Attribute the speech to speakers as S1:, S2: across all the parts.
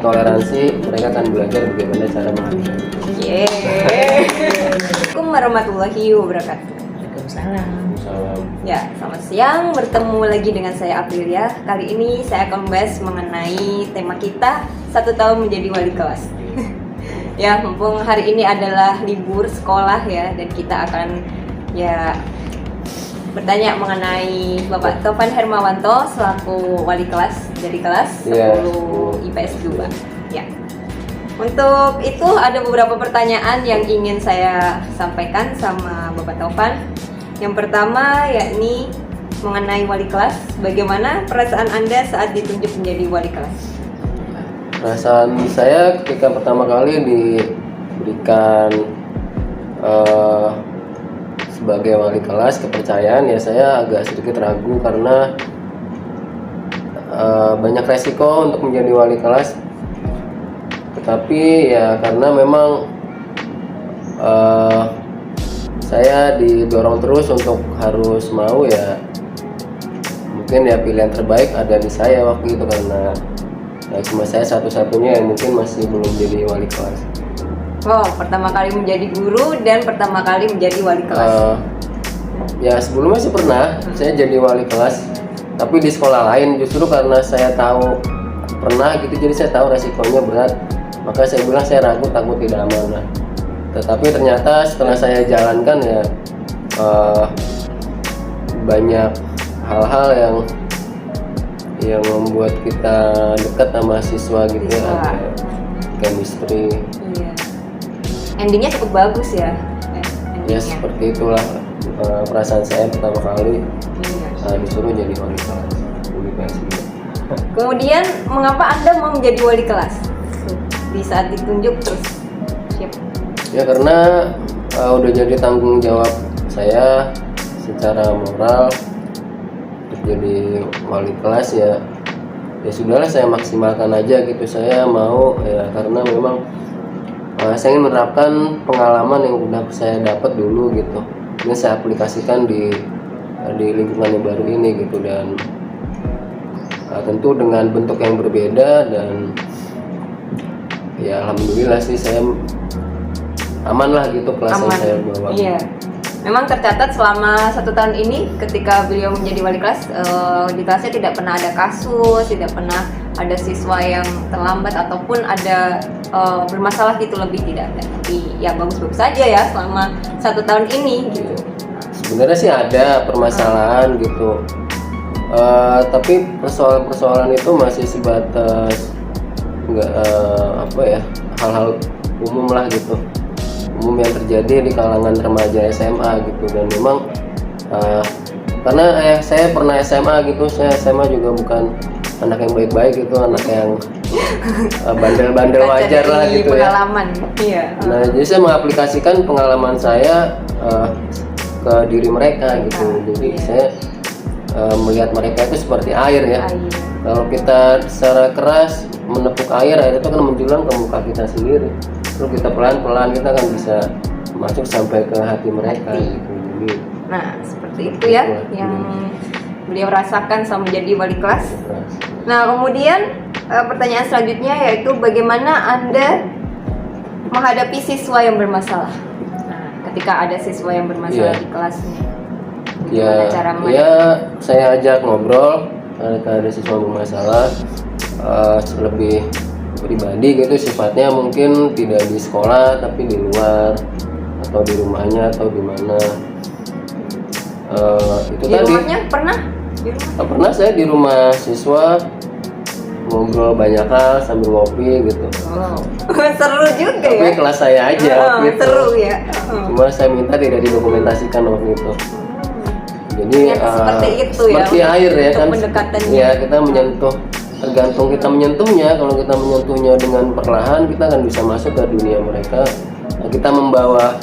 S1: toleransi, mereka akan belajar bagaimana cara menghargai.
S2: Assalamualaikum warahmatullahi wabarakatuh.
S3: Waalaikumsalam.
S1: Salam.
S2: Ya, selamat siang. Bertemu lagi dengan saya Aprilia. Kali ini saya akan membahas mengenai tema kita 1 tahun menjadi wali kelas. Ya, mumpung hari ini adalah libur sekolah ya, dan kita akan ya bertanya mengenai Bapak Topan Hermawanto selaku wali kelas dari kelas 10 IPS 2. Ya. Untuk itu ada beberapa pertanyaan yang ingin saya sampaikan sama Bapak Topan. Yang pertama yakni mengenai wali kelas. Bagaimana perasaan Anda saat ditunjuk menjadi wali kelas?
S1: Perasaan saya ketika pertama kali diberikan sebagai wali kelas kepercayaan, ya saya agak sedikit ragu karena banyak resiko untuk menjadi wali kelas. Tetapi ya karena memang saya didorong terus untuk harus mau, ya mungkin ya pilihan terbaik ada di saya waktu itu, karena ya cuma saya satu-satunya yang mungkin masih belum jadi wali kelas.
S2: Oh, pertama kali menjadi guru dan pertama kali menjadi wali kelas.
S1: Ya sebelumnya sih pernah saya jadi wali kelas, tapi di sekolah lain. Justru karena saya tahu pernah gitu, jadi saya tahu resikonya berat, maka saya bilang saya ragu, takut tidak amanah. Tetapi ternyata setelah saya jalankan ya banyak hal-hal yang membuat kita dekat sama siswa gitu ya, ada chemistry.
S2: Iya. Endingnya cukup bagus ya.
S1: Ya seperti itulah perasaan saya pertama kali disuruh jadi wali kelas universitas.
S2: Kemudian mengapa Anda mau menjadi wali kelas? Di saat ditunjuk terus siap.
S1: Ya karena udah jadi tanggung jawab saya secara moral untuk jadi wali kelas, ya sudahlah saya maksimalkan aja gitu. Saya mau ya karena memang saya ingin menerapkan pengalaman yang udah saya dapat dulu gitu. Ini saya aplikasikan di lingkungan yang baru ini gitu, dan tentu dengan bentuk yang berbeda, dan ya alhamdulillah sih saya aman lah gitu kelas yang saya bawa.
S2: Iya. Memang tercatat selama 1 tahun ini ketika beliau menjadi wali kelas, di kelasnya tidak pernah ada kasus, tidak pernah ada siswa yang terlambat ataupun ada bermasalah gitu, lebih tidak ada. Tapi ya bagus-bagus saja ya selama 1 tahun ini gitu.
S1: Sebenarnya sih ada permasalahan gitu, tapi persoalan-persoalan itu masih sebatas nggak hal-hal umum lah gitu, umum yang terjadi di kalangan remaja SMA gitu. Dan memang karena saya pernah SMA gitu, saya SMA juga bukan anak yang baik-baik gitu, anak yang bandel-bandel wajar lah gitu
S2: pengalaman.
S1: Ya. Nah jadi saya mengaplikasikan pengalaman saya ke diri mereka gitu. Jadi saya melihat mereka itu seperti air ya. Kalau kita secara keras menepuk air itu akan menjulang ke muka kita sendiri. Lalu kita pelan-pelan kita akan bisa masuk sampai ke hati mereka gitu. Jadi,
S2: nah seperti itu ya yang beliau rasakan sama menjadi wali kelas. Nah kemudian pertanyaan selanjutnya yaitu bagaimana Anda menghadapi siswa yang bermasalah? Nah ketika ada siswa yang bermasalah di kelasnya, bagaimana cara menghadapi?
S1: Ya saya ajak ngobrol ketika ada siswa bermasalah, lebih pribadi gitu sifatnya, mungkin tidak di sekolah tapi di luar atau di rumahnya atau di mana. Itu
S2: di
S1: tadi
S2: rumahnya pernah?
S1: Pernah saya di rumah siswa ngobrol banyak hal sambil ngopi gitu.
S2: Seru juga
S1: tapi
S2: ya.
S1: Kelas saya aja gitu.
S2: Seru ya.
S1: Cuma saya minta tidak didokumentasikan waktu itu. Jadi
S2: seperti itu
S1: seperti
S2: ya,
S1: air ya kan.
S2: Pendekatannya.
S1: Ya kita menyentuh, tergantung kita menyentuhnya. Kalau kita menyentuhnya dengan perlahan, kita akan bisa masuk ke dunia mereka. Nah, kita membawa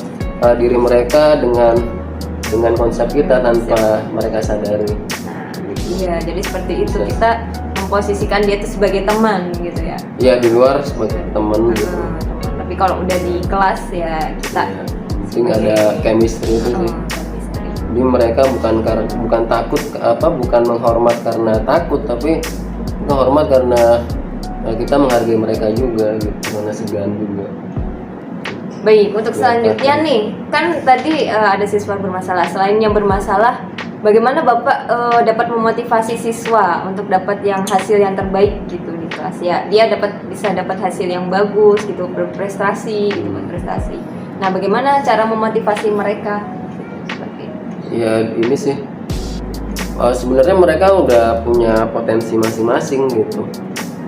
S1: diri mereka dengan konsep kita tanpa mereka sadari.
S2: Iya, jadi seperti itu kita memposisikan dia itu sebagai teman gitu ya.
S1: Iya di luar sebagai teman gitu.
S2: Tapi kalau udah di kelas ya kita
S1: penting ada chemistry itu sih. Jadi mereka bukan takut bukan menghormat karena takut, tapi menghormat karena kita menghargai mereka juga gitu, karena segan juga.
S2: Baik, untuk selanjutnya nih, kan tadi ada siswa bermasalah. Selain yang bermasalah, bagaimana Bapak dapat memotivasi siswa untuk dapat yang hasil yang terbaik gitu di kelas ya? Dia bisa dapat hasil yang bagus gitu, berprestasi gitu, berprestasi. Nah, bagaimana cara memotivasi mereka? Seperti itu.
S1: Ya ini sih, sebenarnya mereka udah punya potensi masing-masing gitu,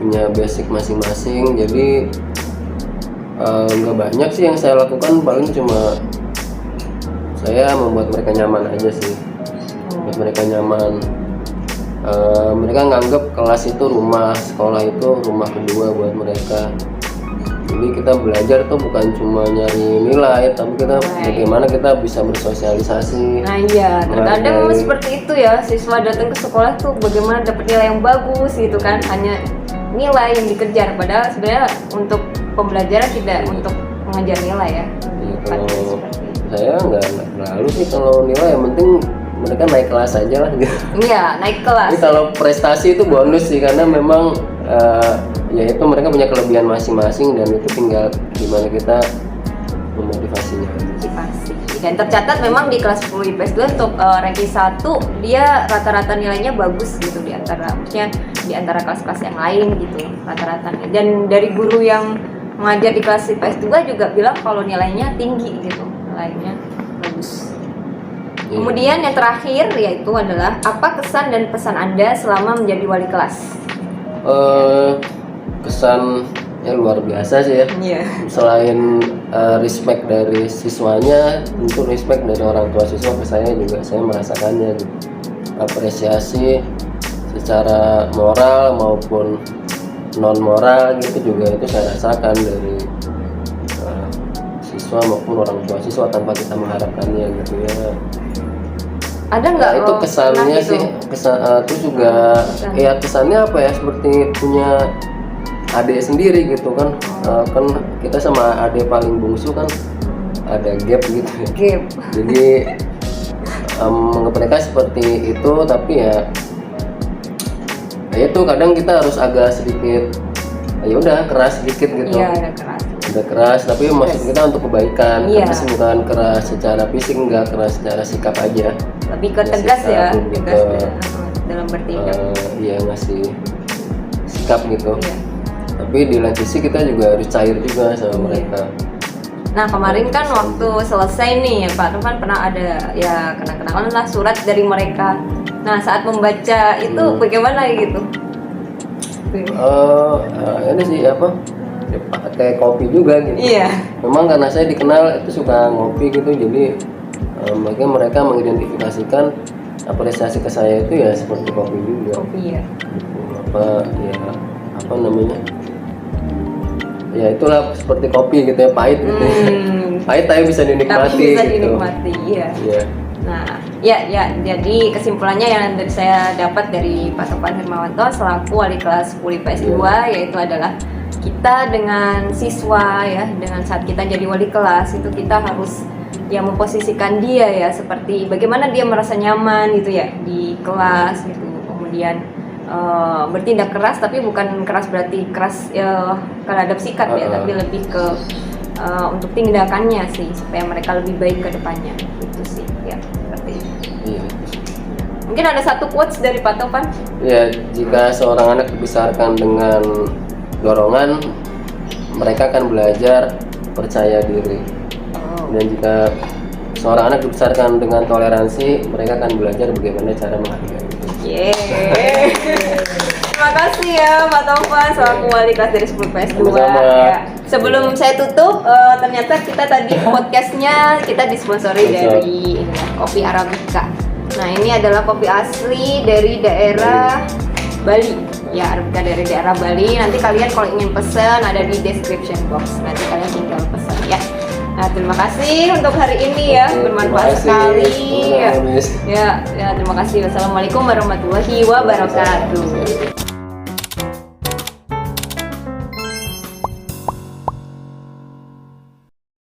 S1: punya basic masing-masing. Jadi nggak banyak sih yang saya lakukan, paling cuma saya membuat mereka nyaman aja sih, buat mereka nyaman. Mereka nganggap kelas itu rumah, sekolah itu rumah kedua buat mereka. Jadi kita belajar tuh bukan cuma nyari nilai, tapi kita bagaimana kita bisa bersosialisasi.
S2: Nah iya, terkadang seperti itu ya, siswa datang ke sekolah tuh bagaimana dapat nilai yang bagus gitu kan, hanya nilai yang dikejar, padahal sebenarnya untuk pembelajaran tidak untuk mengejar nilai ya.
S1: Iya, kalau saya nggak terlalu sih kalau nilai, yang penting mereka naik kelas aja lah gitu.
S2: Iya, naik kelas.
S1: Jadi kalau prestasi itu bonus sih, karena memang ya itu mereka punya kelebihan masing-masing dan itu tinggal gimana kita memotivasinya.
S2: Motivasi. Dan tercatat memang di kelas 10 IPS 2 untuk ranking 1 dia rata-rata nilainya bagus gitu di antara, maksudnya di antara kelas-kelas yang lain gitu rata-ratanya. Dan dari guru yang mengajar di kelas IPS 2 juga bilang kalau nilainya tinggi gitu, nilainya bagus. Kemudian yang terakhir yaitu adalah apa kesan dan pesan Anda selama menjadi wali kelas?
S1: Kesan ya luar biasa sih ya.
S2: Yeah.
S1: Selain respect dari siswanya, tentu respect dari orang tua siswa ke saya juga, saya merasakannya gitu. Apresiasi secara moral maupun non moral gitu juga itu saya rasakan dari siswa maupun orang tua siswa tanpa kita mengharapkannya gitu ya.
S2: Ada nggak
S1: itu kesannya
S2: gitu?
S1: Sih terus juga ya kesannya apa ya, seperti punya adik sendiri gitu kan. Kan kita sama adik paling bungsu kan ada gap gitu ya.
S2: Gap.
S1: Jadi mereka seperti itu, tapi ya itu kadang kita harus agak sedikit ya udah keras sedikit gitu.
S2: Iya, keras.
S1: Udah keras, tapi maksud kita untuk kebaikan.
S2: Iya.
S1: Tapi bukan keras secara fisik, enggak, keras secara sikap aja.
S2: Lebih ke tegas ya, tegas
S1: ke,
S2: dalam bertindak.
S1: Iya, ngasih sikap gitu.
S2: Iya.
S1: Tapi di lain sisi kita juga harus cair juga sama mereka.
S2: Nah kemarin kan waktu selesai nih Pak Tovan pernah ada ya kenang-kenangan lah surat dari mereka. Nah saat membaca itu bagaimana gitu?
S1: Ini sih apa? Pakai kopi juga gitu.
S2: Iya.
S1: Memang karena saya dikenal itu suka ngopi gitu, jadi mereka mengidentifikasikan apresiasi ke saya itu ya seperti kopi juga.
S2: Kopi ya.
S1: Apa namanya? Ya itulah seperti kopi gitu ya, pahit gitu. Pahit tapi bisa dinikmati.
S2: Tapi bisa
S1: gitu.
S2: dinikmati, iya.
S1: Iya.
S2: Nah, ya jadi kesimpulannya yang saya dapat dari Pak Tovan Hermawanto selaku wali kelas 10 IPS 2 yaitu adalah kita dengan siswa ya, dengan saat kita jadi wali kelas itu kita harus ya memposisikan dia ya seperti bagaimana dia merasa nyaman gitu ya di kelas gitu. Kemudian bertindak keras, tapi bukan keras berarti keras terhadap sikap ya, tapi lebih ke untuk tindakannya sih supaya mereka lebih baik ke depannya itu sih ya, seperti itu.
S1: Iya.
S2: Mungkin ada satu quotes dari Pak Tovan.
S1: Ya, jika seorang anak dibesarkan dengan dorongan, mereka akan belajar percaya diri. Dan jika seorang anak dibesarkan dengan toleransi, mereka akan belajar bagaimana cara menghargai.
S2: Terima kasih ya Pak Tovan selaku wali kelas dari 10 IPS 2 ya. Sebelum saya tutup, ternyata kita tadi podcastnya kita disponsori dari kopi Arabica. Nah ini adalah kopi asli dari daerah Bali ya, Arabica dari daerah Bali. Nanti kalian kalau ingin pesan ada di description box, nanti kalian tinggal pesan ya. Nah terima kasih untuk hari ini ya, bermanfaat sekali ya, terima kasih. Wassalamualaikum warahmatullahi wabarakatuh.